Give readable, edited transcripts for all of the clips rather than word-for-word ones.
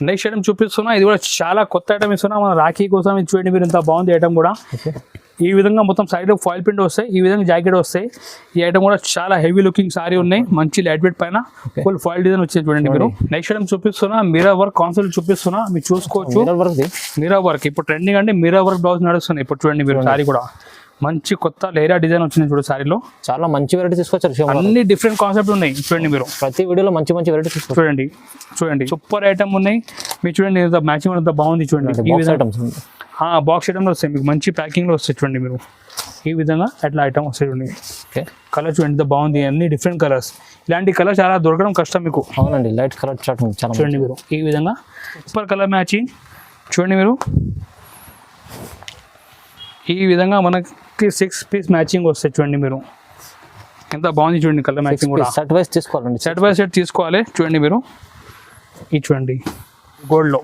Next item చూపిస్తున్నా, ఇది కూడా చాలా కొత్త ఐటమ్ ఇస్తున్నా మన రాఖీ కోసం. ఇది చూడండి మీరు, ఇంత బాగుంది ఐటమ్ కూడా. ఈ విధంగా మొత్తం సైడ్ ఫాయిల్ ప్రింట్ వస్తాయి, ఈ విధంగా జాకెట్ వస్తాయి. ఈ ఐటమ్ కూడా చాలా హెవీ లుకింగ్ సారీ ఉన్నాయి, మంచి లైట్ వెయిట్ పైన ఫుల్ ఫాయిల్ డిజైన్ వచ్చింది చూడండి మీరు. నెక్స్ట్ ఐటమ్ చూపిస్తున్నా, మిర్రర్ వర్క్ కాన్సెప్ట్ చూపిస్తున్నా, మీరు చూసుకోవచ్చు. మిర్రర్ వర్క్ ఇప్పుడు ట్రెండింగ్ అంటే మిర్రర్ వర్క్ బ్లౌజ్ నడుస్తుంది ఇప్పుడు చూడండి మీరు. సారీ కూడా మంచి కొత్త లేరా డిజైన్ వచ్చింది చూడు సారీలో. చాలా మంచి వెరైటీ తీసుకొచ్చారు, అన్ని డిఫరెంట్ కాన్సెప్ట్ ఉన్నాయి చూడండి మీరు. ప్రతి వీడియోలో మంచి మంచి వెరైటీ చూడండి. చూడండి సూపర్ ఐటమ్ ఉన్నాయి మీరు చూడండి, మ్యాచింగ్ అంతా బాగుంది చూడండి. ఈ విధంగా బాక్స్ ఐటమ్లో వస్తాయి మీకు, మంచి ప్యాకింగ్లో వస్తాయి చూడండి మీరు. ఈ విధంగా అట్లా ఐటమ్ వస్తాయి చూడండి. కలర్ చూడండి ఎంత బాగుంది, అన్ని డిఫరెంట్ కలర్స్. ఇలాంటి కలర్ చాలా దొరకడం కష్టం మీకు. అవునండి, లైట్ కలర్ చూడండి మీరు. ఈ విధంగా సూపర్ కలర్ మ్యాచింగ్ చూడండి మీరు. ఈ విధంగా మనకి 6 పీస్ మ్యాచింగ్ వస్తాయి చూడండి మీరు, ఎంత బాగుంది చూడండి కలర్ మ్యాచింగ్ కూడా. సెట్ వైస్ తీసుకోవాలండి, సెట్ బై సెట్ తీసుకోవాలి చూడండి మీరు. ఇది చూడండి గోల్డ్లో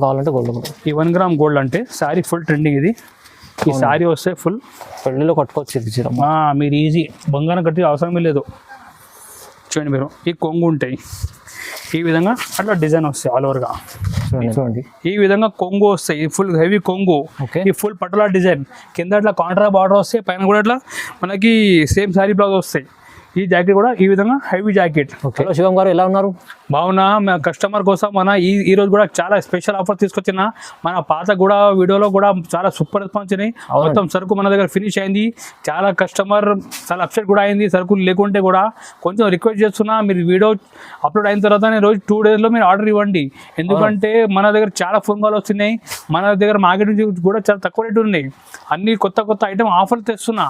కావాలంటే గోల్డ్. ఈ 1 గ్రామ్ గోల్డ్ అంటే శారీ ఫుల్ ట్రెండింగ్ ఇది. ఈ శారీ వస్తే ఫుల్ పెళ్ళిలో కట్టుకోవచ్చు, మీరు ఈజీ బంగారం కట్టి అవసరమే లేదు. చూడండి మీరు, ఈ కొంగు ఉంటాయి ఈ విధంగా, అట్లా డిజైన్ వస్తాయి ఆల్ ఓవర్గా చూడండి. ఈ విధంగా కొంగు వస్తాయి, ఫుల్ హెవీ కొంగు. ఈ ఫుల్ పటోలా డిజైన్ కింద అట్లా కాంట్రా బార్డర్ వస్తాయి, పైన కూడా అట్లా మనకి సేమ్ శారీ బ్లౌజ్ వస్తాయి. ఈ జాకెట్ కూడా ఈ విధంగా హెవీ జాకెట్. హలో శివం గారు, ఎలా ఉన్నారు? బాగున్నా. మా కస్టమర్ కోసం మన ఈ రోజు కూడా చాలా స్పెషల్ ఆఫర్ తీసుకొచ్చిన. మన పాత కూడా వీడియోలో కూడా చాలా సూపర్ రెస్పాన్స్ అయినాయి. మొత్తం సరుకు మన దగ్గర ఫినిష్ అయింది. చాలా కస్టమర్ చాలా అప్సెట్ కూడా అయింది సరుకులు లేకుంటే కూడా. కొంచెం రిక్వెస్ట్ చేస్తున్నా, మీరు వీడియో అప్లోడ్ అయిన తర్వాత రోజు 2 డేస్లో మీరు ఆర్డర్ ఇవ్వండి. ఎందుకంటే మన దగ్గర చాలా ఫోన్ కాల్ వస్తున్నాయి. మన దగ్గర మార్కెట్ నుంచి కూడా చాలా తక్కువ రేటు ఉన్నాయి. అన్ని కొత్త కొత్త ఐటమ్ ఆఫర్లు తెస్తున్నా.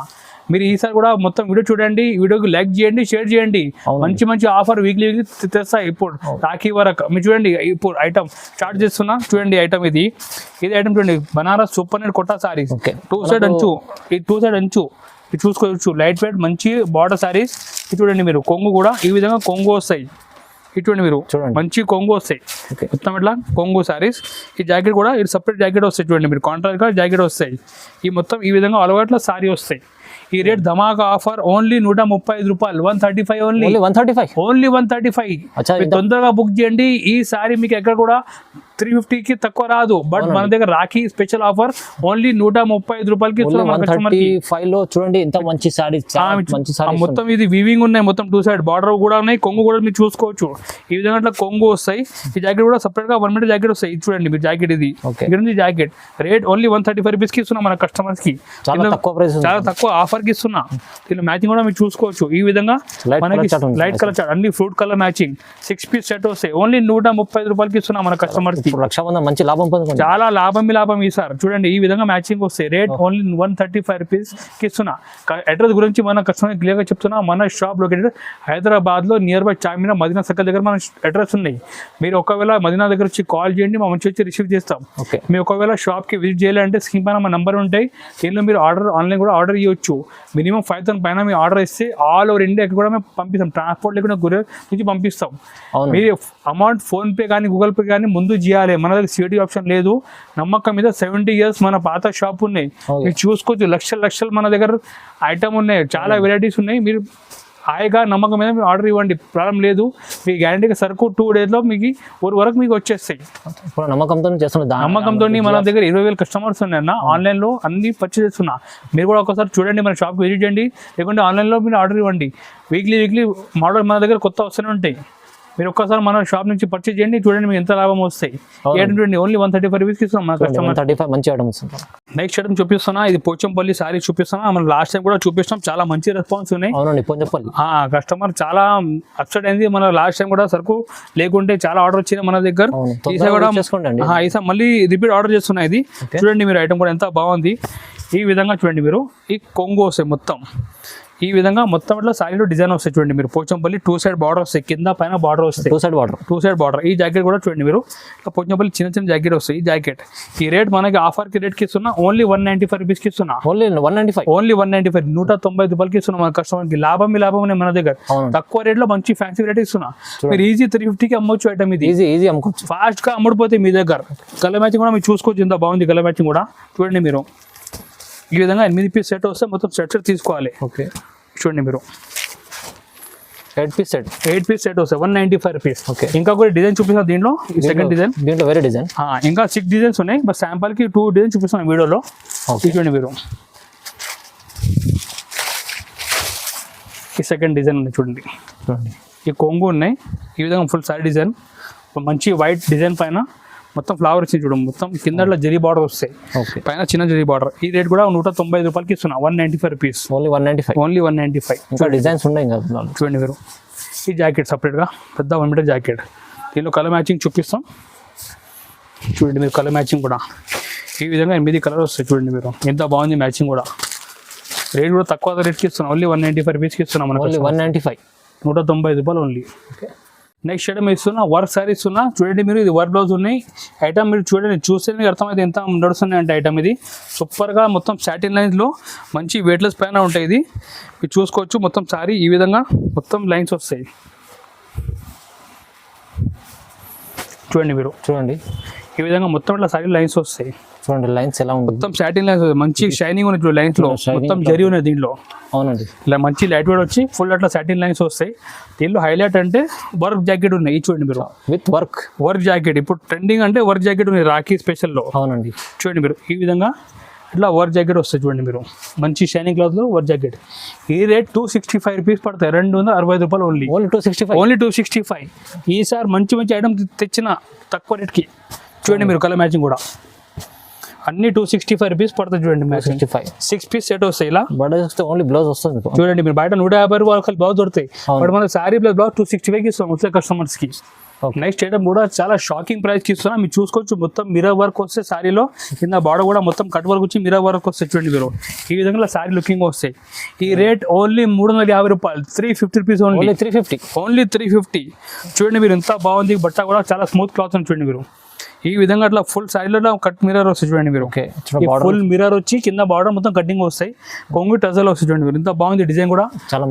మీరు ఈసారి కూడా మొత్తం వీడియో చూడండి, వీడియోకి లైక్ చేయండి, షేర్ చేయండి. మంచి మంచి ఆఫర్ వీక్లీ తెస్తాయి. ఇప్పుడు రాఖీ వరకు మీరు చూడండి. ఇప్పుడు ఐటమ్ స్టార్ట్ చేస్తున్నా చూడండి. ఐటమ్ ఇది ఐటమ్ చూడండి, బనారస్ సూపర్ నెట్ కొత్త సారీస్. 2 సైడ్ అంచు, ఈ 2 సైడ్ అంచు ఇది చూసుకోవచ్చు. లైట్ వెయిట్ మంచి బార్డర్ సారీస్. ఇది చూడండి మీరు, కొంగు కూడా ఈ విధంగా కొంగు వస్తాయి. ఇటువంటి మీరు మంచి కొంగు వస్తాయి మొత్తం ఇట్లా కొంగు సారీస్. ఈ జాకెట్ కూడా ఇది సపరేట్ జాకెట్ వస్తాయి చూడండి మీరు, కాంట్రాక్ట్ జాకెట్ వస్తాయి. ఈ మొత్తం ఈ విధంగా అలవాట్ల సారీ వస్తాయి. ఈ రేట్ ధమాకా ఆఫర్ ఓన్లీ 135 రూపాయలు, 135 ఓన్లీ 135. తొందరగా బుక్ చేయండి. ఈ సారీ మీకు ఎక్కడ కూడా 350కి తక్కువ రాదు. బట్ మన దగ్గర రాఖీ స్పెషల్ ఆఫర్ ఓన్లీ 135 రూపాయలకి చూడండి. ఎంత మంచి సారీ, మొత్తం ఇది వీవింగ్ ఉన్నాయి, మొత్తం 2 సైడ్ బార్డర్ కూడా ఉన్నాయి, కొంగు కూడా మీరు చూసుకోవచ్చు. ఈ విధంగా అట్లా కొంగు వస్తాయి. ఈ జాకెట్ కూడా సపరేట్ గా 1 మీటర్ జాకెట్ వస్తాయి. ఇది చూడండి మీరు జాకెట్, ఇది జాకెట్ రేట్ ఓన్లీ 135 రూపీస్ కి ఇస్తున్నా మన కస్టమర్స్ కి. చాలా తక్కువ ఆఫర్ కి ఇస్తున్నా. దీని మ్యాచింగ్ కూడా మీరు చూసుకోవచ్చు. ఈ విధంగా మనకి లైట్ కలర్ చార్ట్, అన్ని fruit colour matching 6 piece set వస్తాయి. ఓన్లీ 135 రూపాయలకి ఇస్తున్నా మన కస్టమర్స్. మంచి లాభం పొందుతుంది, చాలా లాభం ఈసారి. చూడండి ఈ విధంగా మ్యాచింగ్ వస్తాయి. రేట్ ఓన్లీ 135 రూపీస్ కి ఇస్తున్నా. అడ్రస్ గురించి మన కస్టమర్ క్లియర్ గా చెప్తున్నా. మన షాప్ లొకేటెడ్ హైదరాబాద్ లో near by Charminar Madina circle దగ్గర మన అడ్రస్ ఉన్నాయి. మీరు ఒకవేళ మదీనా దగ్గర వచ్చి కాల్ చేయండి, మా మంచి వచ్చి రిసీవ్ చేస్తాం. మీరు ఒకవేళ షాప్ కి విజిట్ చేయాలంటే స్క్రీన్ పైన మా నంబర్ ఉంటాయి. దీనిలో మీరు ఆన్లైన్ కూడా ఆర్డర్ ఇవ్వచ్చు. మినిమం 5,000 పైన మీరు ఆర్డర్ ఇస్తే ఆల్ ఓవర్ ఇండియాకి కూడా మేము పంపిస్తాం. ట్రాన్స్పోర్ట్ లేకుండా కొరియర్ నుంచి పంపిస్తాం. మీరు అమౌంట్ ఫోన్ పే కానీ గూగుల్ పే కానీ ముందు చేయాలి. మన దగ్గర సిటీ ఆప్షన్ లేదు. నమ్మకం మీద 70 years మన పాత షాప్ ఉన్నాయి. మీరు చూసుకోవచ్చు. లక్షలు మన దగ్గర ఐటమ్ ఉన్నాయి, చాలా వెరైటీస్ ఉన్నాయి. మీరు హాయిగా నమ్మకం మీద మీరు ఆర్డర్ ఇవ్వండి, ప్రాబ్లం లేదు. మీ గ్యారంటీగా సరుకు 2 డేస్లో మీకు ఊరి వరకు మీకు వచ్చేస్తాయి. నమ్మకంతో మన దగ్గర 20,000 కస్టమర్స్ ఉన్నాయన్న. ఆన్లైన్లో అన్ని పర్చేస్ చేస్తున్నా. మీరు కూడా ఒకసారి చూడండి, మన షాప్కి విజిట్ చేయండి, లేకుంటే ఆన్లైన్లో మీరు ఆర్డర్ ఇవ్వండి. వీక్లీ మోడల్ మన దగ్గర కొత్త వస్తూనే ఉంటాయి. మీరు ఒక్కసారి మన షాప్ నుంచి పర్చేజ్ చేయండి, చూడండి మీకు ఎంత లాభం వస్తాయి. ఓన్లీ 135 రూపీస్ ఇస్తున్నాం మన కస్టమర్. మంచి ఐటమ్స్. నెక్స్ట్ ఐటమ్ చూపిస్తున్నా, ఇది పోచంపల్లి సారీ చూపిస్తున్నా. మనం లాస్ట్ టైం కూడా చూపిస్తాం, చాలా మంచి రెస్పాన్స్ ఉన్నాయి. కస్టమర్ చాలా అప్సెట్ అయింది. మన లాస్ట్ టైం కూడా సరుకు లేకుంటే చాలా ఆర్డర్ వచ్చింది మన దగ్గర. ఈసారి మళ్ళీ రిపీట్ ఆర్డర్ చేస్తున్నా. ఇది చూడండి మీరు, ఐటమ్ కూడా ఎంత బాగుంది. ఈ విధంగా చూడండి మీరు, ఈ కొంగు వస్తాయి మొత్తం. ఈ విధంగా మొత్తం ఇట్లా సారీలో డిజైన్ వస్తాయి చూడండి మీరు. పోచంపల్లి 2 సైడ్ బార్డర్ వస్తాయి, కింద పైన బార్డర్ వస్తాయి. 2 సైడ్ బార్డర్. ఈ జాకెట్ కూడా చూడండి మీరు, పోచంపల్లి చిన్న జాకెట్ వస్తాయి. ఈ జాకెట్ ఈ రేట్ మనకి ఆఫర్ కి రేట్ కి ఇస్తున్నా. ఓన్లీ 195 రూపీస్ కి ఇస్తున్నా. ఓన్లీ 195 190 రూపాయలకి ఇస్తున్నా మన కస్టమర్ కి. లాభం మన దగ్గర తక్కువ రేట్ లో మంచి ఫ్యాన్సీ వెరైటీ ఇస్తున్నా. మీరు ఈజీ 350కి అమ్మొచ్చు ఐటమ్. ఇది ఈజీ అమ్ముకోవచ్చు, ఫాస్ట్ గా అమ్ముడిపోతే మీ దగ్గర. కలర్ మ్యాచింగ్ కూడా మీరు చూసుకోవచ్చు, ఎంత బాగుంది కలర్ మ్యాచింగ్ కూడా. చూడండి మీరు, ఈ విధంగా 8 పీస్ సెట్ వస్తే మొత్తం సెట్ తీసుకోవాలి. చూడండి మీరు, 8 పీస్ సెట్ 8 పీస్ సెట్ వస్తాయి 195 రూపీస్. ఓకే. ఇంకా కూడా డిజైన్ చూపిస్తాను దీంట్లో, ఈ సెకండ్ డిజైన్. దీంట్లో వేరే డిజైన్. ఇంకా 6 డిజైన్స్ ఉన్నాయి, బట్ శాంపుల్ కి 2 డిజైన్ చూపిస్తున్నాను వీడియోలో. చూడండి మీరు, ఈ సెకండ్ డిజైన్ ఉంది చూడండి. ఈ కొంగు ఉన్నాయి, ఈ విధంగా ఫుల్ సారీ డిజైన్, మంచి వైట్ డిజైన్ పైన మొత్తం ఫ్లవర్ వచ్చింది చూడండి. మొత్తం కింద జరీ బార్డర్ వస్తాయి, పైన చిన్న జరీ బార్డర్. ఈ రేట్ కూడా 195 రూపాయలకి ఇస్తున్నా, 195 రూపీస్. ఓన్లీ 195. ఓన్లీ 195. ఇంకా డిజైన్స్ ఉన్నాయి ఇంకా చూడండి మీరు. ఈ జాకెట్ సపరేట్గా పెద్ద 1 మీటర్ జాకెట్, దీనిలో కలర్ మ్యాచింగ్ చూపిస్తాం. చూడండి మీరు, కలర్ మ్యాచింగ్ కూడా ఈ విధంగా 8 కలర్ వస్తాయి. చూడండి మీరు, ఎంత బాగుంది మ్యాచింగ్ కూడా. రేట్ కూడా తక్కువ రేట్కి ఇస్తున్నాం, ఓన్లీ 195 రూపీస్కి ఇస్తున్నాం మనకు. ఓన్లీ 195, 195 రూపాయలు ఓన్లీ. ఓకే. నెక్స్ట్ ఐటమ్ ఇస్తున్నా, వర్క్ సారీస్ ఉన్నా. చూడండి మీరు, ఇది వర్క్ బ్లౌజ్ ఉన్నాయి. ఐటమ్ మీరు చూడండి, చూస్తే మీకు అర్థమైతే ఎంత నడుస్తున్నాయి అంటే ఐటమ్ ఇది సూపర్గా మొత్తం సాటిన్ లైన్స్లో మంచి వెయిట్లెస్ పైన ఉంటాయి. ఇది మీరు చూసుకోవచ్చు, మొత్తం సారీ ఈ విధంగా మొత్తం లైన్స్ వస్తాయి. చూడండి మీరు, చూడండి ఈ విధంగా మొత్తం ఇట్లా సారీ లైన్స్ వస్తాయి. చూడండి లైన్స్ ఎలా ఉంది, మొత్తం సాటిన్ లైన్స్ మంచి షైనింగ్ ఉన్నాయి లైన్స్ లో, మొత్తం జరీ ఉన్నాయి దీంట్లో. అవునండి. ఇలా మంచి లైట్ వెయిట్ వచ్చి ఫుల్ అట్లా సాటిన్ లైన్స్ వస్తాయి. దీనిలో హైలైట్ అంటే వర్క్ జాకెట్ ఉన్నాయి. చూడండి మీరు, విత్ వర్క్ జాకెట్ ఇప్పుడు ట్రెండింగ్ అంటే వర్క్ జాకెట్ ఉన్నాయి రాఖీ స్పెషల్లో. అవునండి. చూడండి మీరు, ఈ విధంగా ఇట్లా వర్క్ జాకెట్ వస్తాయి. చూడండి మీరు, మంచి షైనింగ్ క్లాత్ లో వర్క్ జాకెట్. ఈ రేట్ 265 రూపీస్ పడతాయి, 265 రూపాయలు ఓన్లీ. Only 265, only 265. ఈసారి మంచి మంచి ఐటమ్ తెచ్చిన తక్కువ రేట్కి. చూడండి మీరు, కలర్ మ్యాచింగ్ కూడా అన్ని 265 రూపీస్ పడుతుంది. చూడండి 6 పీస్ సెట్ వస్తాయి. ఇలా ఓన్లీ బ్లౌజ్ వస్తుంది. చూడండి మీరు, బయట 150 రూపాయలు బ్లౌజ్ దొరుకుతాయి, బట్ మన సారీ ప్లస్ బ్లౌజ్ 265కి ఇస్తాం వచ్చే కస్టమర్స్ కి. నెక్స్ట్ ఐటమ్ కూడా చాలా షాకింగ్ ప్రైస్ కి ఇస్తున్నా, మీరు చూసుకోవచ్చు. మొత్తం మిర్రర్ వర్క్ వస్తే సారీలో, కింద బార్డర్ కూడా మొత్తం కట్ వర్క్ వచ్చి మిర్రర్ వర్క్ వస్తాయి. చూడండి మీరు, ఈ విధంగా సారీ లుకింగ్ వస్తాయి. ఈ రేట్ ఓన్లీ 350 రూపాయలు, 350 రూపీస్ ఓన్లీ. 350, ఓన్లీ 350. చూడండి మీరు, ఎంత బాగుంది బట్ట కూడా, చాలా స్మూత్ క్లాత్ ఉంది. చూడండి మీరు, ఈ విధంగా అట్లా ఫుల్ సారీలో కట్ మిర్రర్ వస్తాయి. చూడండి మీరు, ఫుల్ మిర్రర్ వచ్చి కింద బార్డర్ మొత్తం కటింగ్ వస్తాయి, కొంగు టజల్ వస్తాయి. చూడండి మీరు, ఎంత బాగుంది డిజైన్ కూడా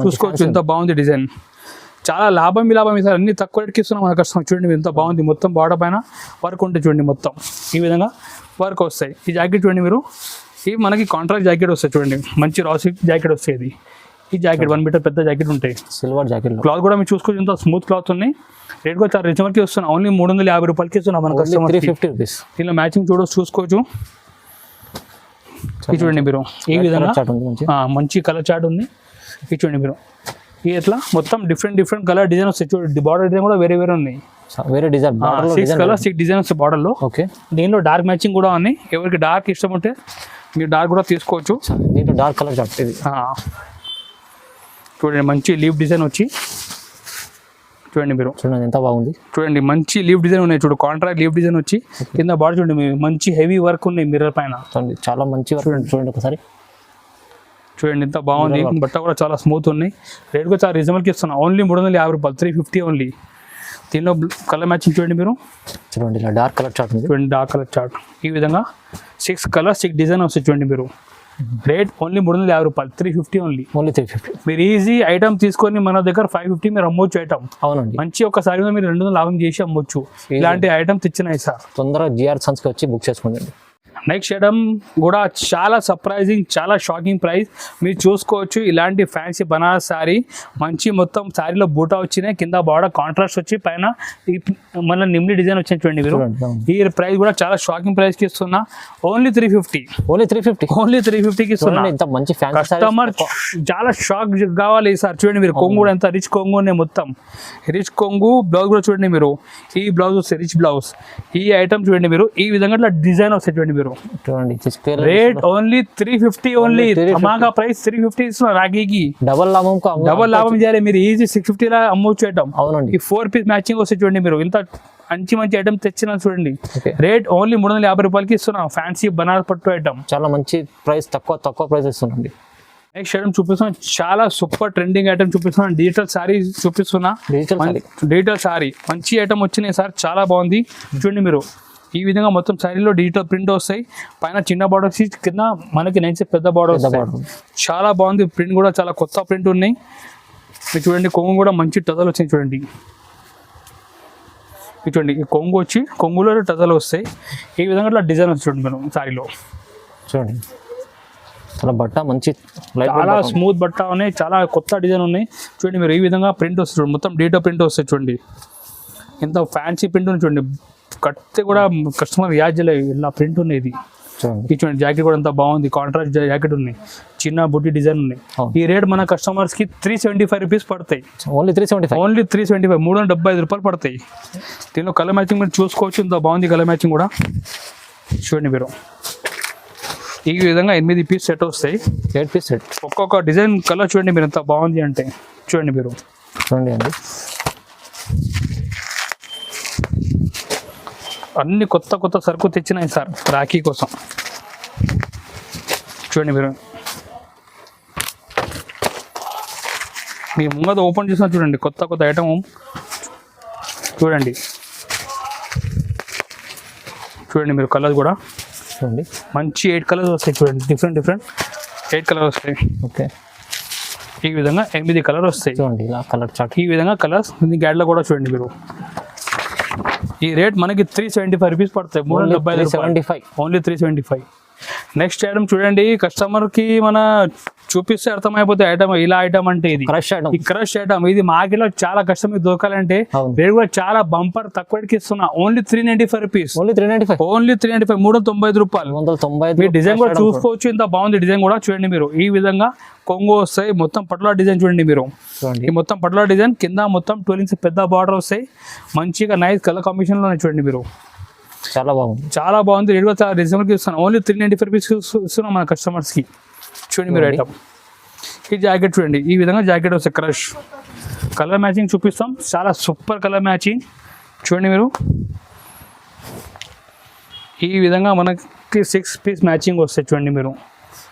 చూసుకోవచ్చు, ఎంత బాగుంది డిజైన్. చాలా లాభం సార్, అన్ని తక్కువ రేట్కి ఇస్తున్నాం మన కస్టమర్. చూడండి మీరు, ఎంత బాగుంది, మొత్తం బార్డర్ పైన వర్క్ ఉంటుంది. చూడండి మొత్తం ఈ విధంగా వర్క్ వస్తాయి. ఈ జాకెట్ చూడండి మీరు, ఇవి మనకి కాంట్రాక్ట్ జాకెట్ వస్తాయి. చూడండి మంచి రాసిక్ జాకెట్ వస్తాయి. ఇది ఈ జాకెట్ 1 మీటర్ పెద్ద జాకెట్ ఉంటాయి. సిల్వర్ జాకెట్ క్లాత్ కూడా మీరు చూసుకోవచ్చు, ఎంత స్మూత్ క్లాత్ ఉన్నాయి. రేట్ కూడా చాలా రీజనబుల్కి వస్తున్నాం, ఓన్లీ 350 రూపాయలకి ఇస్తున్నాం మన కస్టమర్. 350 రూపీస్. దీనిలో మ్యాచింగ్ చూసుకోవచ్చు. ఇది చూడండి మీరు, ఈ విధంగా మంచి కలర్ చార్ట్ ఉంది. ఇది చూడండి మీరు, ఈ ఎట్లా మొత్తం డిఫరెంట్ కలర్ డిజైన్ వస్తాయి. చూడండి బార్డర్ డిజైన్ కూడా వేరే ఉన్నాయి, వేరే డిజైన్. 6 కలర్స్ 6 డిజైన్ వస్తాయి బార్డర్ లో. ఓకే. దీనిలో డార్క్ మ్యాచింగ్ కూడా ఉన్నాయి, ఎవరికి డార్క్ ఇష్టం ఉంటే మీరు డార్క్ కూడా తీసుకోవచ్చు. దీంట్లో డార్క్ కలర్ చార్ట్ ఇది. చూడండి మంచి లీవ్ డిజైన్ వచ్చి, చూడండి మీరు, చూడండి ఎంత బాగుంది. చూడండి మంచి లీవ్ డిజైన్ ఉన్నాయి. చూడు కాంట్రాక్ట్ లీవ్ డిజైన్ వచ్చి కింద బాడీ చూడండి మంచి హెవీ వర్క్ ఉన్నాయి మిర్రర్ పైన. చాలా మంచి వర్క్. చూడండి ఒకసారి, చూడండి ఎంత బాగుంది, బట్ట కూడా చాలా స్మూత్ ఉన్నాయి. రేట్ కూడా చాలా రీజనబుల్కి ఇస్తున్నాం, ఓన్లీ 350 రూపాయలు, 350 ఓన్లీ. దీనిలో కలర్ మ్యాచింగ్ చూడండి మీరు, చూడండి ఇలా డార్క్ కలర్ చార్ట్ ఉంది. చూడండి డార్క్ కలర్ చార్ట్, ఈ విధంగా 6 కలర్స్ 6 డిజైన్ వస్తాయి. చూడండి మీరు, రేట్ ఓన్లీ 350 రూపాయలు, 350 ఓన్లీ. 350. మీరు ఈజీ ఐటమ్ తీసుకొని మన దగ్గర 550 మీరు అమ్మొచ్చు ఐటమ్. అవునండి. మంచి ఒకసారి మీరు 200 లాభం చేసి అమ్మొచ్చు. ఇలాంటి ఐటమ్ తెచ్చినాయి సార్. తొందరగా జిఆర్ సన్స్కి వచ్చి బుక్ చేసుకోండి. నెక్స్ట్ ఐటమ్ కూడా చాలా సర్ప్రైజింగ్, చాలా షాకింగ్ ప్రైస్. మీరు చూసుకోవచ్చు, ఇలాంటి ఫ్యాన్సీ బనారస్ శారీ మంచి మొత్తం శారీలో బూటా వచ్చినాయి, కింద బార్డర్ కాంట్రాస్ట్ వచ్చి పైన మన నిమ్లి డిజైన్ వచ్చింది. చూడండి మీరు, ఈ ప్రైస్ కూడా చాలా షాకింగ్ ప్రైస్ కి ఇస్తున్నా, ఓన్లీ 350. ఓన్లీ 350. ఓన్లీ 350కి ఇస్తున్నా. ఇంత మంచి కస్టమర్ చాలా షాక్ కావాలి సార్. చూడండి మీరు, కొంగు కూడా ఎంత రిచ్ కొంగు ఉన్నాయి, మొత్తం రిచ్ కొంగు. బ్లౌజ్ కూడా చూడండి మీరు, ఈ బ్లౌజ్ వస్తాయి రిచ్ బ్లౌజ్. ఈ ఐటమ్ చూడండి మీరు, ఈ విధంగా ఇట్లా డిజైన్ వస్తాయి. చూడండి మీరు, రేట్ ఓన్లీ 350 ఓన్లీ. ధమాకా ప్రైస్ 350 ఇస్తున్నా. రాఖీకి డబల్ లాభం చేయాలి మీరు, ఈజీ 650 లా అమ్మొచ్చు ఐటమ్. అవునండి. ఈ 4 పీస్ మ్యాచింగ్ వస్తాయి. చూడండి మీరు, ఇంత మంచి ఐటమ్ తెచ్చినా. చూడండి రేట్ ఓన్లీ 350 రూపాయలకి ఇస్తున్నా. ఫ్యాన్సీ బనారస్ పట్టు ఐటమ్, చాలా మంచి ప్రైస్, తక్కువ ప్రైస్ ఇస్తుంది. నెక్స్ట్ ఐటమ్ చూపిస్తున్నా, చాలా సూపర్ ట్రెండింగ్ ఐటమ్ చూపిస్తున్నా. డిజిటల్ సారీ చూపిస్తున్నా, డిజిటల్ సారీ మంచి ఐటమ్ వచ్చినాయి సార్, చాలా బాగుంది. చూడండి మీరు, ఈ విధంగా మొత్తం శారీలో డిజిటల్ ప్రింట్ వస్తాయి, పైన చిన్న బార్డర్ వచ్చి కింద మనకి నైన్స్ పెద్ద బార్డర్ వస్తాయి. చాలా బాగుంది, ప్రింట్ కూడా చాలా కొత్త ప్రింట్ ఉన్నాయి. మీరు చూడండి, కొంగు కూడా మంచి టజల్ వచ్చింది. చూడండి చూడండి, ఈ కొంగు వచ్చి కొంగులో టజల్ వస్తాయి. ఈ విధంగా ఇట్లా డిజైన్ వస్తుంది చూడండి మనం శారీలో. చూడండి చాలా బట్ట మంచి లైట్ చాలా స్మూత్ బట్ట ఉన్నాయి, చాలా కొత్త డిజైన్ ఉన్నాయి. చూడండి మీరు ఈ విధంగా ప్రింట్ వస్తుంది చూడండి, మొత్తం డేటా ప్రింట్ వస్తుంది చూడండి, ఎంత ఫ్యాన్సీ ప్రింట్ ఉంది చూడండి, కడితే కూడా కస్టమర్ యాడ్ చేయలేదు ఇలా ప్రింట్ ఉన్నాయి. ఇది చూడండి, ఈ చూడండి జాకెట్ కూడా ఎంత బాగుంది, కాంట్రాస్ట్ జాకెట్ ఉన్నాయి, చిన్న బుట్టి డిజైన్ ఉన్నాయి. ఈ రేట్ మన కస్టమర్స్ కి 375 రూపీస్ పడతాయి. ఓన్లీ 375. ఓన్లీ 375, 375 రూపాయలు పడతాయి. దీనిలో కలర్ మ్యాచింగ్ మీరు చూసుకోవచ్చు, ఇంత బాగుంది కలర్ మ్యాచింగ్ కూడా. చూడండి మీరు ఈ విధంగా 8 పీస్ సెట్ వస్తాయి, 8 పీస్ సెట్. ఒక్కొక్క డిజైన్ కలర్ చూడండి మీరు ఎంత బాగుంది అంటే. చూడండి మీరు చూడండి అండి, అన్ని కొత్త కొత్త సరుకు తెచ్చినాయి సార్ రాఖీ కోసం. చూడండి మీరు మీ ముంగత ఓపెన్ చేసిన చూడండి, కొత్త కొత్త ఐటమ్ చూడండి. చూడండి మీరు కలర్స్ కూడా చూడండి, మంచి 8 కలర్స్ వస్తాయి చూడండి, డిఫరెంట్ 8 కలర్స్ వస్తాయి. ఓకే, ఈ విధంగా 8 కలర్ వస్తాయి. చూడండి ఇలా కలర్ చార్ట్, ఈ విధంగా కలర్స్ దీనికి యాడ్లో కూడా చూడండి మీరు. ఈ రేట్ మనకి 375 రూపీస్ పడతాయి, 375, ఓన్లీ 375. నెక్స్ట్ ఐటమ్ చూడండి, కస్టమర్కి మన చూపిస్తే అర్థమైపోతే ఐటమ్ ఇలా ఐటమ్ అంటే ఇది క్రష్ ఐటమ్. ఈ క్రష్ ఐటమ్ ఇది మార్కెట్లో చాలా కష్టం ఇది దొరకాలంటే. రేట్ కూడా చాలా బంపర్ తక్కువకి ఇస్తున్నా, ఓన్లీ 395 రూపీస్, ఓన్లీ 395, ఓన్లీ 395, 395 రూపాయలు. 395. మీ డిజైన్ కూడా చూసుకోవచ్చు, ఇంత బాగుంది డిజైన్ కూడా. చూడండి మీరు ఈ విధంగా కొంగు వస్తాయి, మొత్తం పట్ల డిజైన్ చూడండి మీరు. చూడండి ఈ మొత్తం పట్ల డిజైన్ కింద మొత్తం 12 ఇంచ్ పెద్ద బార్డర్ వస్తాయి, మంచిగా నైస్ కలర్ కాంబినేషన్ లోనే చూడండి మీరు. చాలా బాగుంది, చాలా బాగుంది. రేట్ కూడా చాలా రీజనబుల్గా ఇస్తున్నాను, ఓన్లీ 395 రూపీస్ ఇస్తున్నాం మన కస్టమర్స్కి. చూడండి మీరు ఐటమ్. ఈ జాకెట్ చూడండి, ఈ విధంగా జాకెట్ వస్తాయి క్రష్. కలర్ మ్యాచింగ్ చూపిస్తాం, చాలా సూపర్ కలర్ మ్యాచింగ్. చూడండి మీరు ఈ విధంగా మనకి 6 పీస్ మ్యాచింగ్ వస్తాయి. చూడండి మీరు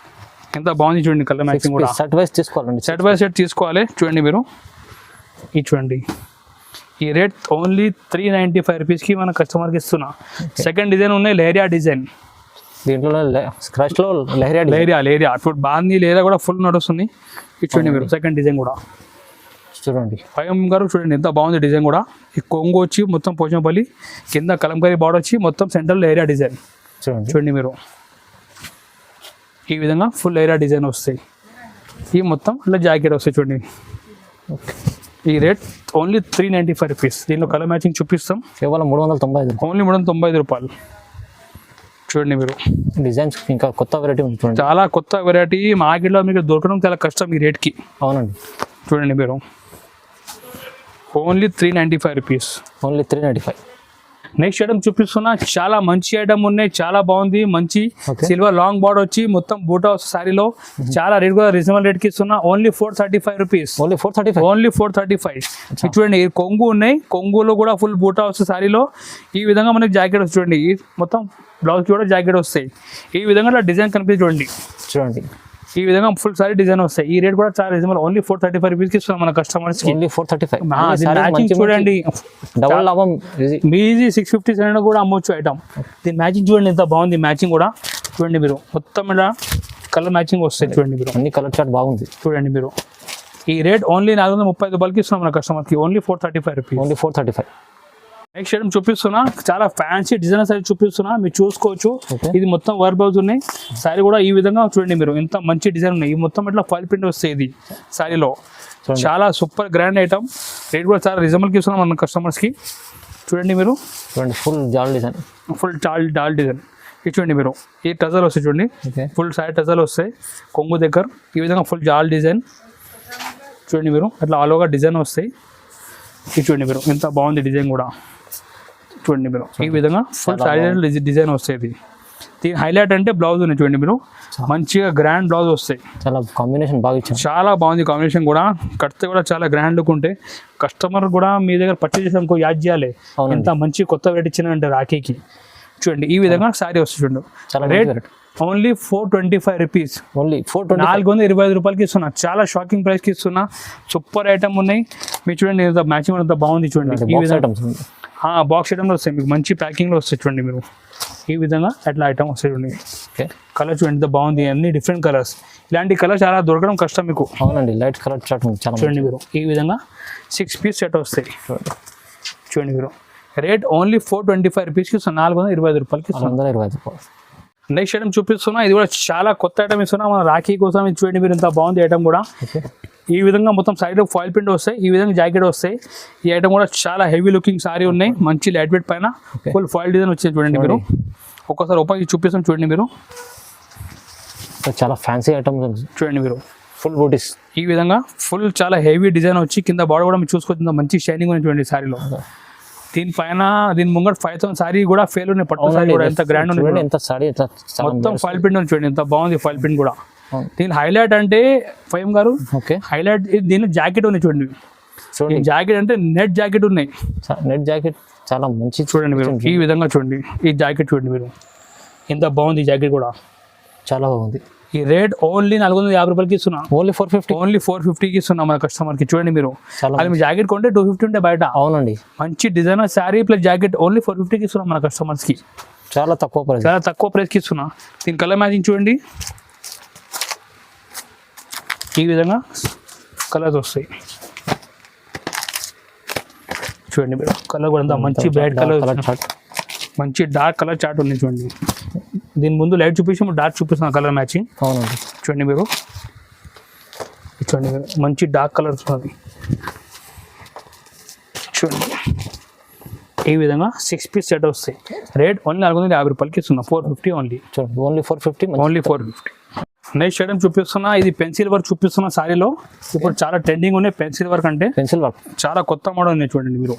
ఎంత బాగుంది చూడండి కలర్ మ్యాచింగ్ కూడా. సెట్ వైస్ తీసుకోవాలండి, సెట్ బై సెట్ తీసుకోవాలి. చూడండి మీరు ఈ చూడండి ఈ రేట్ ఓన్లీ 395 రూపీస్కి మన కస్టమర్కి ఇస్తున్నా. సెకండ్ డిజైన్ ఉన్నాయి లేరియా డిజైన్, దీంట్లో క్రష్లో లేరియా ఇప్పుడు బాగుంది, లేరియా కూడా ఫుల్ నడుస్తుంది. ఇది చూడండి మీరు సెకండ్ డిజైన్ కూడా. చూడండి పైన గారు చూడండి ఎంత బాగుంది డిజైన్ కూడా. ఈ కొంగు వచ్చి మొత్తం పోచంపల్లి, కింద కలంకారీ బార్డర్ వచ్చి మొత్తం సెంటర్ ఏరియా డిజైన్. చూడండి చూడండి మీరు ఈ విధంగా ఫుల్ ఏరియా డిజైన్ వస్తాయి. ఈ మొత్తం ఇట్లా జాకెట్ వస్తాయి చూడండి. ఓకే, ఈ రేట్ ఓన్లీ 395 రూపీస్. దీనిలో కలర్ మ్యాచింగ్ చూపిస్తాం, కేవలం 395, ఓన్లీ 395 రూపాయలు. చూడండి మీరు డిజైన్స్ ఇంకా కొత్త వెరైటీ ఉంది చూడండి, చాలా కొత్త వెరైటీ మార్కెట్లో మీకు దొరకడం చాలా కష్టం ఈ రేట్కి. అవునండి, చూడండి మీరు only 395 rupees, only 395. Next item చూపిస్తున్నా, చాలా మంచి ఐటమ్ ఉన్నాయి, చాలా బాగుంది. మంచి సిల్వర్ లాంగ్ బార్డర్ వచ్చి మొత్తం బూటా సారీలో చాలా రేట్ కూడా రీజనబుల్ రేట్కి ఇస్తున్నా, ఓన్లీ 435 రూపీస్, ఓన్లీ 435, ఓన్లీ 435. చూడండి ఈ కొంగు ఉన్నాయి, కొంగులో కూడా ఫుల్ బూటా వస్తుంది సారీలో. ఈ విధంగా మనకి జాకెట్ వస్తుంది చూడండి, ఈ మొత్తం బ్లౌజ్ కూడా జాకెట్ వస్తాయి. ఈ విధంగా డిజైన్ కనిపిస్తుంది చూడండి. చూడండి ఈ విధంగా ఫుల్ సారీ డిజైన్ వస్తాయి. ఈ రేట్ కూడా చాలా రీజనబుల్, ఓన్లీ 435 రూపీస్కి ఇస్తున్నాం మన కస్టమర్స్కి. ఓన్లీ 435. మ్యాచింగ్ చూడండి, డబుల్ లాభం మీ ఈజీ 657 కూడా అమ్మొచ్చు ఐటమ్. దీని మ్యాచింగ్ చూడండి ఎంత బాగుంది, మ్యాచింగ్ కూడా చూడండి మీరు. మొత్తం ఇలా కలర్ మ్యాచింగ్ వస్తాయి చూడండి మీరు. అన్ని కలర్ చార్ట్ బాగుంది చూడండి మీరు. ఈ రేట్ ఓన్లీ 435 రూపాయలకి ఇస్తున్నాం మన కస్టమర్కి, only 435 rupees, only 435. Next item చూపిస్తున్నా, చాలా ఫ్యాన్సీ డిజైన్ సారీ చూపిస్తున్నా, మీరు చూసుకోవచ్చు. ఇది మొత్తం వర్క్ బ్లౌజ్ ఉన్నాయి, సారీ కూడా ఈ విధంగా చూడండి మీరు. ఎంత మంచి డిజైన్ ఉన్నాయి, ఈ మొత్తం ఇట్లా ఫాయిల్ ప్రింట్ వస్తాయి ఇది సారీలో. చాలా సూపర్ గ్రాండ్ ఐటమ్, రేట్ కూడా చాలా రీజనబుల్కి ఇస్తున్నాం మన కస్టమర్స్కి. చూడండి మీరు, చూడండి ఫుల్ జాల్ డిజైన్, ఫుల్ డాల్ డిజైన్. ఇది చూడండి మీరు, ఈ టజల్ వస్తాయి చూడండి, ఫుల్ సారీ టజల్ వస్తాయి కొంగు దగ్గర. ఈ విధంగా ఫుల్ జాల్ డిజైన్ చూడండి మీరు, అట్లా ఆల్ ఓవర్ డిజైన్ వస్తాయి. ఇది చూడండి మీరు ఎంత బాగుంది డిజైన్ కూడా. చూడండి మీరు ఈ విధంగా ఫుల్ సారీ డిజైన్ వస్తాయి. దీని హైలైట్ అంటే బ్లౌజ్ ఉన్నాయి చూడండి మీరు, మంచిగా గ్రాండ్ బ్లౌజ్ వస్తాయి. చాలా కాంబినేషన్ బాగా ఇచ్చారు, చాలా బాగుంది కాంబినేషన్ కూడా. కడితే కూడా చాలా గ్రాండ్ లుక్ ఉంటాయి. కస్టమర్ కూడా మీ దగ్గర పర్చేజ్ చేసానుకో యాద్ చేయాలి ఎంత మంచి కొత్త వెరైటీ ఇచ్చిన రాఖీకి. చూడండి ఈ విధంగా సారీ వస్తుంది చూడండి. రేట్ ఓన్లీ 425 రూపీస్, ఓన్లీ 425 రూపాయలకి ఇస్తున్నా. చాలా షాకింగ్ ప్రైస్కి ఇస్తున్నా. సూపర్ ఐటమ్ ఉన్నాయి. మీరు చూడండి మ్యాచింగ్ అంతా బాగుంది చూడండి. ఈ విధంగా బాక్స్ ఐటమ్లో వస్తాయి మీకు, మంచి ప్యాకింగ్లో వస్తాయి చూడండి మీరు. ఈ విధంగా అట్లా ఐటమ్ వస్తాయి చూడండి. కలర్ చూడండి ఎంత బాగుంది, అన్ని డిఫరెంట్ కలర్స్. ఇలాంటి కలర్ చాలా దొరకడం కష్టం మీకు. అవునండి, లైట్ కలర్ చార్ట్ చాలా చూడండి మీరు. ఈ విధంగా 6 పీస్ సెట్ వస్తాయి చూడండి మీరు. రేట్ ఓన్లీ 425 రూపీస్కి 425 రూపాయలకి, 425 రూపాయలు. నెక్స్ట్ ఐటమ్ చూపిస్తున్నా, ఇది కూడా చాలా కొత్త ఐటమ్ ఇస్తున్నా మన రాఖీ కోసం. ఇది చూడండి మీరు, ఇంత బాగుంది ఐటమ్ కూడా. ఓకే, ఈ విధంగా మొత్తం సైడ్ ఫాయిల్ ప్రింట్ వస్తాయి, ఈ విధంగా జాకెట్ వస్తాయి. ఈ ఐటమ్ కూడా చాలా హెవీ లుకింగ్ సారీ ఉన్నాయి, మంచి లైట్ వెయిట్ పైన ఫుల్ ఫాయిల్ డిజైన్ వచ్చింది చూడండి మీరు. ఒక్కసారి ఓపెన్ చూపిస్తాం చూడండి మీరు, చాలా ఫ్యాన్సీ ఐటమ్స్ చూడండి మీరు. ఫుల్ బూటీస్ ఈ విధంగా ఫుల్ చాలా హెవీ డిజైన్ వచ్చి కింద బాడీ కూడా మీరు చూసుకోవచ్చు, మంచి షైనింగ్ ఉంది చూడండి సారీలో. దీనిపైన దీని ముంగట 5,000 సారీ కూడా ఫెయిల్ ఉన్నాయి, పట్టు సారీ కూడా ఎంత గ్రాండ్ ఉంది, ఎంత సారీ మొత్తం ఫాయిల్ ప్రింట్ ఉంది చూడండి, ఎంత బాగుంది ఫాయిల్ ప్రింట్ కూడా. దీని హైలైట్ అంటే ఫైమ్ గారు, ఓకే, హైలైట్ దీని జాకెట్ ఉంది చూడండి. ఈ జాకెట్ అంటే నెట్ జాకెట్ ఉన్నాయి, నెట్ జాకెట్ చాలా మంచి చూడండి మీరు. ఈ విధంగా చూడండి, ఈ జాకెట్ చూడండి మీరు, ఎంత బాగుంది ఈ జాకెట్ కూడా, చాలా బాగుంది. ఈ రేట్ ఓన్లీ 450 రూపాయలకి ఇస్తున్నా, ఓన్లీ 450, ఓన్లీ 450కి ఇస్తున్నా మన కస్టమర్కి. చూడండి మీరు, చాలా అది మీ జాకెట్ కొంటే 250 ఉంటే బయట. అవునండి, మంచి designer sari plus jacket only 450కి ఇస్తున్నా మన కస్టమర్స్కి, చాలా తక్కువ ప్రైస్, చాలా తక్కువ ప్రైస్కి ఇస్తున్నా. దీని కలర్ మ్యాచింగ్ చూడండి, ఈ విధంగా కలర్స్ వస్తాయి చూడండి మీరు. కలర్ కూడా అంతా మంచి బ్రైట్ కలర్, మంచి డార్క్ కలర్ చార్ట్ ఉంది చూడండి. దీని ముందు లైట్ చూపించి డార్క్ చూపిస్తున్నాను కలర్ మ్యాచింగ్. అవునండి, చూడండి మీరు, చూడండి మీరు, మంచి డార్క్ కలర్స్ ఉన్నది చూడండి. ఈ విధంగా 6 పీస్ సెట్ వస్తాయి, రేట్ ఓన్లీ 450 రూపాయలకి ఇస్తున్నా, 450 ఓన్లీ, చూడండి ఓన్లీ 450, ఓన్లీ 450. నెక్స్ట్ ఐటమ్ చూపిస్తున్నా, ఇది పెన్సిల్ వర్క్ చూపిస్తున్నా సారీలో. ఇప్పుడు చాలా ట్రెండింగ్ ఉన్నాయి పెన్సిల్ వర్క్ అంటే, పెన్సిల్ వర్క్ చాలా కొత్త మోడల్ ఉన్నాయి చూడండి మీరు.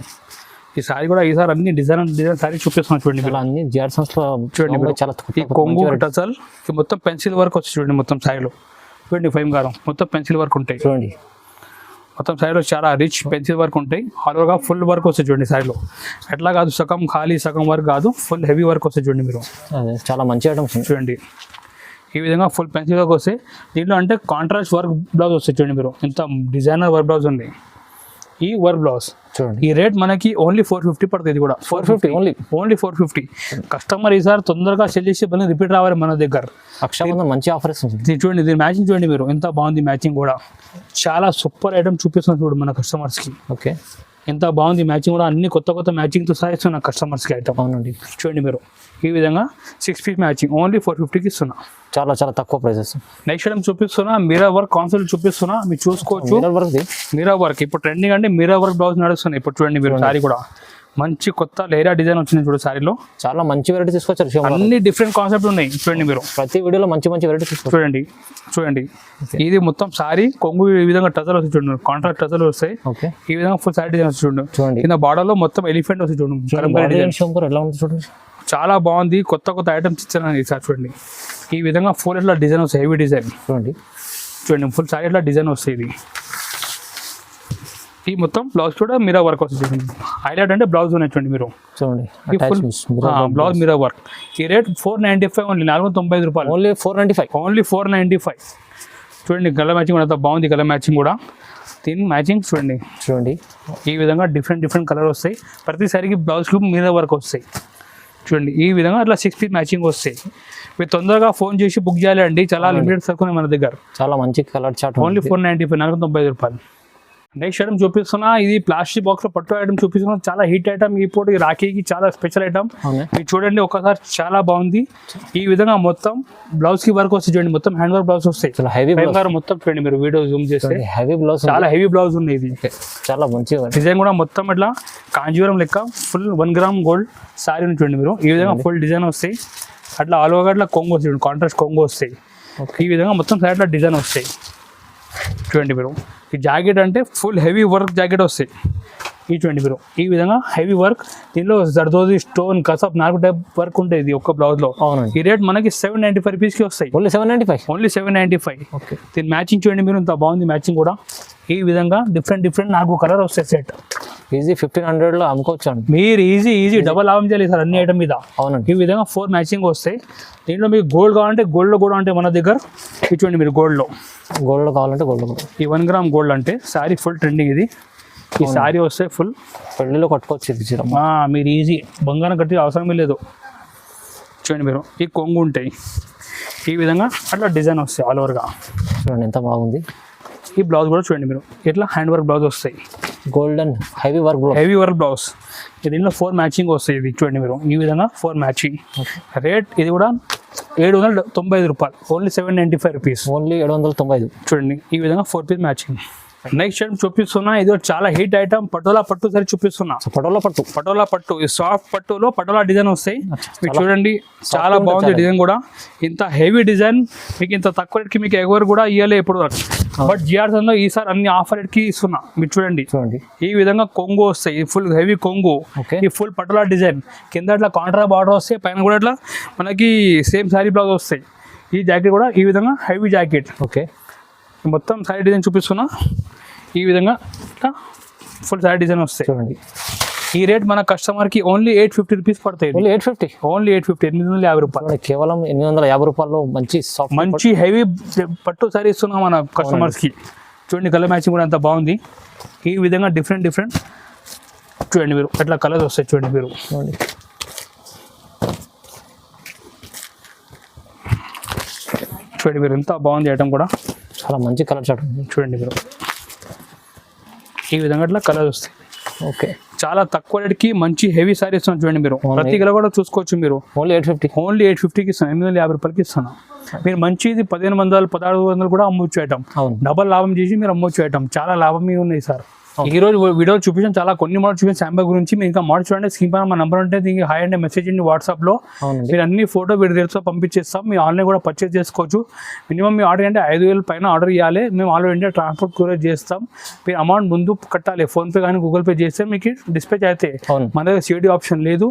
ఈ సారీ కూడా ఈసారి అన్ని డిజైన్ సారీ చూపిస్తున్నా చూడండి మీరు. అన్ని జిఆర్సన్స్ లో చూడండి మీరు, చాలా ఈ కొంగు టసల్ మొత్తం పెన్సిల్ వర్క్ వచ్చి చూడండి మొత్తం సారీలో. చూడండి ఫైమ్ గారు, మొత్తం పెన్సిల్ వర్క్ ఉంటాయి చూడండి, మొత్తం సారీలో చాలా రిచ్ పెన్సిల్ వర్క్ ఉంటాయి. ఆల్ ఓవర్గా ఫుల్ వర్క్ వస్తుంది చూడండి సారీలో. ఎట్లా కాదు సగం ఖాళీ సగం వర్క్ కాదు, ఫుల్ హెవీ వర్క్ వస్తుంది చూడండి మీరు. చాలా మంచి ఐటమ్స్ చూడండి, ఈ విధంగా ఫుల్ పెన్సిల్ వర్క్ వస్తాయి. దీంట్లో అంటే కాంట్రాస్ట్ వర్క్ బ్లౌజ్ వస్తుంది చూడండి మీరు, ఇంత డిజైనర్ వర్క్ బ్లౌజ్ ఉంది. ఈ వర్క్ బ్లౌజ్ చూడండి, ఈ రేట్ మనకి ఓన్లీ 450 పడుతుంది. ఇది కూడా 450 ఓన్లీ 450. కస్టమర్ ఈసారి తొందరగా సెల్ చేసి మళ్ళీ రిపీట్ రావాలి మన దగ్గర. అక్షయ మంచి ఆఫర్స్ ఉంది చూడండి, దీని మ్యాచింగ్ చూడండి మీరు, ఎంత బాగుంది మ్యాచింగ్ కూడా. చాలా సూపర్ ఐటమ్ చూపిస్తున్నాం చూడు మన కస్టమర్స్కి, ఓకే, ఎంత బాగుంది మ్యాచింగ్ కూడా. అన్ని కొత్త కొత్త మ్యాచింగ్తో సహా ఇస్తున్నా కస్టమర్స్కి ఐటమ్. అవునండి, చూడండి మీరు, ఈ విధంగా 6 పీస్ మ్యాచింగ్ ఓన్లీ 450కి ఇస్తున్నా, చాలా చాలా తక్కువ ప్రైసెస్. నెక్స్ట్ ఐటమ్ చూపిస్తున్నా, మిర్రర్ వర్క్ కాన్సెప్ట్ చూపిస్తున్నా, మీరు చూసుకోవచ్చు. మిర్రర్ వర్క్ ఇప్పుడు ట్రెండింగ్ అంటే మిర్రర్ వర్క్ బ్లౌజ్ నడుస్తున్నాయి ఇప్పుడు. చూడండి మీరు, సారీ కూడా మంచి కొత్త లేరా డిజైన్ వచ్చింది చూడు సారీలో. చాలా మంచి వెరైటీ తీసుకొచ్చారు, అన్ని డిఫరెంట్ కాన్సెప్ట్ ఉన్నాయి చూడండి మీరు. ప్రతి వీడియోలో మంచి మంచి వెరైటీ తీసుకొచ్చారు. చూడండి చూడండి, ఇది మొత్తం సారీ కొంగు ఈ విధంగా టజల్ వస్తుంది చూడండి, కాంట్రాక్ట్ టజల్ వస్తాయి. ఓకే, ఈ విధంగా ఫుల్ సారీ డిజైన్ వస్తుంది చూడండి. కింద బార్డర్ లో మొత్తం ఎలిఫెంట్ వస్తుంది చూడండి, ఎలా ఉంది చూడండి, చాలా బాగుంది. కొత్త కొత్త ఐటమ్స్ ఇచ్చాను ఈసారి చూడండి. ఈ విధంగా ఫుల్ ఇట్లా డిజైన్ వస్తాయి, హెవీ డిజైన్ చూడండి. చూడండి ఫుల్ సారీ ఇట్లా డిజైన్ వస్తాయి. ఇది ఈ మొత్తం బ్లౌజ్ కూడా మిర్రర్ వర్క్ వస్తుంది చూడండి. హైలైట్ అంటే బ్లౌజ్ ఉన్నాయి చూడండి మీరు, చూడండి బ్లౌజ్ మిర్రర్ వర్క్. ఈ రేట్ 495 ఓన్లీ, 495 రూపాయలు, ఓన్లీ 495, ఓన్లీ 495. చూడండి కలర్ మ్యాచింగ్ కూడా అంత బాగుంది, కలర్ మ్యాచింగ్ కూడా. దీని మ్యాచింగ్ చూడండి, చూడండి ఈ విధంగా డిఫరెంట్ కలర్ వస్తాయి. ప్రతి సారీకి బ్లౌజ్కి మిర్రర్ వర్క్ వస్తాయి చూడండి. ఈ విధంగా అట్లా 6 పీస్ మ్యాచింగ్ వస్తాయి. మీరు తొందరగా ఫోన్ చేసి బుక్ చేయాలి అండి, చాలా లిమిటెడ్ సరుకు మన దగ్గర. చాలా మంచి కలర్ చార్ట్, ఓన్లీ 495, 495 రూపాయలు. నెక్స్ట్ ఐటమ్ చూపిస్తున్నా, ఇది ప్లాస్టిక్ బాక్స్ లో పట్టు ఐటమ్ చూపిస్తున్నా, చాలా హీట్ ఐటమ్. ఇప్పుడు రాఖీకి చాలా స్పెషల్ ఐటమ్. మీరు చూడండి ఒకసారి, చాలా బాగుంది. ఈ విధంగా మొత్తం బ్లౌజ్ కి వర్క్ వస్తుంది చూడండి, మొత్తం హ్యాండ్ వర్క్ బ్లౌజ్ వస్తాయి. మొత్తం చూడండి మీరు, వీడియో జూమ్ చేస్తే హెవీ బ్లౌజ్, చాలా హెవీ బ్లౌజ్ ఉంది. ఇది చాలా మంచి డిజైన్ కూడా మొత్తం ఇట్లా కాంజీవరం లెక్క ఫుల్ 1 గ్రామ్ గోల్డ్ సారీ చూడండి మీరు. ఈ విధంగా ఫుల్ డిజైన్ వస్తాయి, అట్లా ఆల్ ఓవర్ అట్లా కొంగు వస్తాయి, కాంట్రాస్ట్ కొంగు వస్తాయి. ఈ విధంగా మొత్తం సైడ్ అట్లా డిజైన్ వస్తాయి చూడండి మీరు. ఈ జాకెట్ అంటే ఫుల్ హెవీ వర్క్ జాకెట్ వస్తాయి. ఈ చూడండి మీరు, ఈ విధంగా హెవీ వర్క్. దీనిలో జర్దోజీ స్టోన్ కసప్ 4 టైప్ వర్క్ ఉంటుంది ఇది ఒక్క బ్లౌజ్ లో. ఈ రేట్ మనకి 795 రూపీస్ కి వస్తాయి, ఓన్లీ 795, ఓన్లీ 795. ఓకే, దీని మ్యాచింగ్ చూడండి మీరు, ఇంత బాగుంది మ్యాచింగ్ కూడా. ఈ విధంగా డిఫరెంట్ 4 కలర్ వస్తాయి సెట్. ఈజీ 1500 లో అమ్ముకోవచ్చు అండి మీరు. ఈజీ డబల్ లాభం చేయాలి సార్ అన్ని ఐటమ్ మీద. అవునండి, ఈ విధంగా 4 మ్యాచింగ్ వస్తాయి. దీంట్లో మీకు గోల్డ్ కావాలంటే గోల్డ్ లో కూడా ఉంటాయి మన దగ్గర. ఇది చూడండి మీరు, గోల్డ్ లో కావాలంటే గోల్డ్ లో. ఈ 1 గ్రామ్ గోల్డ్ అంటే సారీ ఫుల్ ట్రెండింగ్. ఇది ఈ సారీ వస్తే ఫుల్ పెళ్లిలో కట్టుకోవచ్చు ఇది. మీరు ఈజీ బంగారం కట్టి అవసరమే లేదు. చూడండి మీరు, ఈ కొంగు ఉంటాయి ఈ విధంగా, అట్లా డిజైన్ వస్తాయి ఆల్ ఓవర్గా. చూడండి ఎంత బాగుంది. ఈ బ్లౌజ్ కూడా చూడండి మీరు, ఇట్లా హ్యాండ్ వర్క్ బ్లౌజ్ వస్తాయి, గోల్డెన్ హెవీ వర్క్ బ్లౌజ్. దీనిలో 4 మ్యాచింగ్ వస్తాయి. ఇది చూడండి మీరు, ఈ విధంగా 4 మ్యాచింగ్. రేట్ ఇది కూడా 795 ఓన్లీ 795 రూపీస్. ఓన్లీ 795. చూడండి ఈ విధంగా 4 పీస్ మ్యాచింగ్. నెక్స్ట్ ఐటమ్ చూపిస్తున్నా, ఇది చాలా హిట్ ఐటమ్, పటోలా పట్టు సరి చూపిస్తున్నా. పటోలా పట్టు ఈ సాఫ్ట్ పట్టులో పటోలా డిజైన్ వస్తాయి. మీరు చూడండి చాలా బాగుంది డిజైన్ కూడా. ఇంత హెవీ డిజైన్ మీకు ఇంత తక్కువ రేట్కి మీకు ఎవరు కూడా ఇవ్వలే ఇప్పుడు. బట్ జిఆర్సన్ లో ఈసారి అన్ని ఆఫర్ రేట్కి ఇస్తున్నా. మీరు చూడండి ఈ విధంగా కొంగు వస్తాయి, ఫుల్ హెవీ కొంగు, ఈ ఫుల్ పటోలా డిజైన్, కింద ఇట్లా కాంట్రా బార్డర్ వస్తాయి, పైన కూడా ఇట్లా మనకి సేమ్ శారీ బ్లౌజ్ వస్తాయి. ఈ జాకెట్ కూడా ఈ విధంగా హెవీ జాకెట్. ఓకే, మొత్తం శారీ డిజైన్ చూపిస్తున్నా. ఈ విధంగా ఇట్లా ఫుల్ శారీ డిజైన్ వస్తాయి. చూడండి ఈ రేట్ మన కస్టమర్కి ఓన్లీ 850 రూపీస్ పడతాయి. ఓన్లీ 850. ఓన్లీ 850 రూపాయలు. కేవలం 850 రూపాయలు మంచి హెవీ పట్టు శారీ ఇస్తున్నాం మన కస్టమర్స్కి. చూడండి కలర్ మ్యాచింగ్ కూడా ఎంత బాగుంది. ఈ విధంగా డిఫరెంట్ చూడండి మీరు అట్లా కలర్స్ వస్తాయి. చూడండి మీరు ఎంత బాగుంది ఐటమ్ కూడా, చాలా మంచి కలర్ చార్ట్. చూడండి మీరు ఈ విధంగా అట్లా కలర్స్ వస్తాయి. ఓకే, చాలా తక్కువ రేట్కి మంచి హెవీ సారీ ఇస్తున్నాం. చూడండి మీరు ప్రతి కిలో కూడా చూసుకోవచ్చు. మీరు ఓన్లీ 850కి ఇస్తాను. 850 రూపాయలకి ఇస్తాను. మీరు మంచిది 1500 1600 కూడా అమ్మొచ్చు ఐటమ్. డబల్ లాభం చేసి మీరు అమ్మొచ్చు ఐటమ్. చాలా లాభం ఉన్నాయి సార్. ఈ రోజు వీడియో చూపించాను, చాలా కొన్ని మోడల్ చూపించాను శాంబా గురించి. మీరు ఇంకా మోడల్ చూడండి, స్క్రీన్ పైన మా నెంబర్ ఉంటే దీనికి హాయ్ అంటే మెసేజ్ చేయండి వాట్సాప్లో. మీరు అన్ని ఫోటో వీడియోతో పంపించేస్తాం. మీరు ఆన్లైన్ కూడా పర్చేస్ చేసుకోవచ్చు. మినిమం మీ ఆర్డర్ అంటే 5000 పైన ఆర్డర్ ఇవ్వాలి. మేము ఆల్ ఇండియా ట్రాన్స్పోర్ట్ కూరేజ్ చేస్తాం. మీరు అమౌంట్ ముందు కట్టాలి. ఫోన్పే కానీ గూగుల్ పే చేస్తే మీకు డిస్పాచ్ అయితే. మన దగ్గర సిడి ఆప్షన్ లేదు.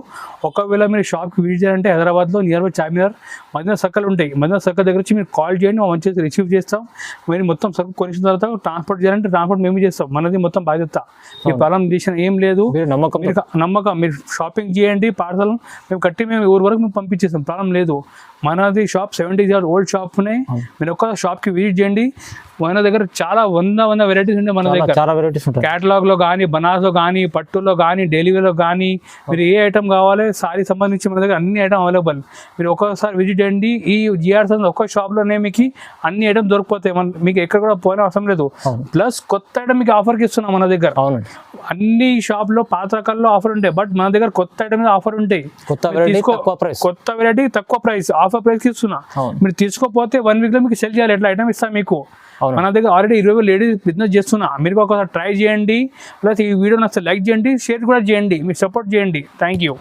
ఒకవేళ మీరు షాప్కి విజిట్ చేయాలంటే హైదరాబాద్లో near by Charminar Madina circle ఉంటాయి. మదీనా సర్కిల్ దగ్గర వచ్చి మీరు కాల్ చేయండి, మంచిగా రిసీవ్ చేస్తాం. మీరు మొత్తం సర్కిల్ కొనిసిన తర్వాత ట్రాన్స్పోర్ట్ చేయాలంటే ట్రాన్స్పోర్ట్ మేము చేస్తాం. మనది మొత్తం బాధ్యత. మీ ప్రాబ్లం తీసిన ఏం లేదు. నమ్మకం మీరు షాపింగ్ చేయండి, పార్సల్ మేము కట్టి మేము ఊరి వరకు మేము పంపించేస్తాం. ప్రాబ్లం లేదు. మనది షాప్ 70 years ఓల్డ్ షాప్నే. మీరు ఒక్క షాప్కి విజిట్ చేయండి. మన దగ్గర చాలా వంద వెరైటీస్ ఉంటాయి. మన దగ్గర చాలా వెరైటీస్ ఉంటాయి. క్యాటలాగ్లో కానీ, బనారస్లో కానీ, పట్టులో కానీ, డెలివరీలో కానీ, మీరు ఏ ఐటమ్ కావాలి సారీ సంబంధించి మన దగ్గర అన్ని ఐటమ్ అవైలబుల్. మీరు ఒక్కసారి విజిట్ చేయండి. ఈ జిఆర్సన్ ఒక్క షాప్లోనే మీకు అన్ని ఐటమ్ దొరికిపోతాయి. మీకు ఎక్కడ కూడా పోయిన అవసరం లేదు. ప్లస్ కొత్త ఐటమ్ మీకు ఆఫర్కి ఇస్తున్నాం మన దగ్గర. అన్ని షాప్లో పాత రకాల్లో ఆఫర్ ఉంటాయి, బట్ మన దగ్గర కొత్త ఐటమ్ మీద ఆఫర్ ఉంటాయి. కొత్త వెరైటీ తక్కువ ప్రైస్, ఆఫర్ ప్రైస్కి ఇస్తున్నా. మీరు తీసుకోకపోతే 1 week లో మీకు సెల్ చేయాలి. ఎట్లా ఐటమ్ ఇస్తాను మీకు. మన దగ్గర ఆల్రెడీ 20 లేడీస్ బిజినెస్ చేస్తున్నా. మీరు ఒకసారి ట్రై చేయండి. ప్లస్ ఈ వీడియో నచ్చితే లైక్ చేయండి, షేర్ కూడా చేయండి. మీరు సపోర్ట్ చేయండి. Thank you.